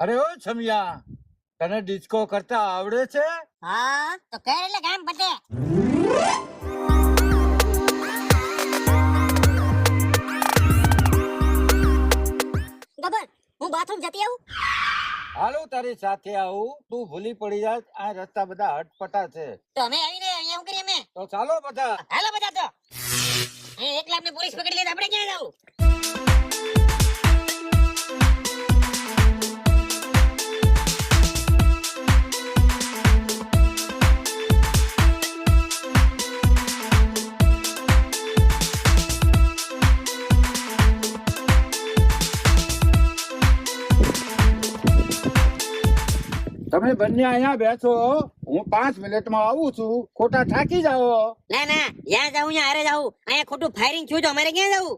અરે ઓ છમિયા, તને ડિસ્કો કરતા આવડે છે? હા તો કર એટલે કામ પતે. ગબર હું બાથરૂમ જતી આવું. હાલો તારી સાથે આવું. તું ભૂલી પડી જાય. આ રસ્તા બધા હટપટા છે. તો અમે આવીને અહીંયા શું કરીએ અમે? તો ચાલો બધા. હાલો બધા તો. એકલા આપણે પોલીસ પકડી લે તો આપણે ક્યાં જાવું? તમે બંને અહીંયા બેસો, હું 5 મિનિટમાં આવું છું. ખોટા થાકી જાઓ. ના ના, યા જાવું યા હારે જાવું. અહીંયા ખોટું ફાયરિંગ થયું તો અમારે ક્યાં જાવું?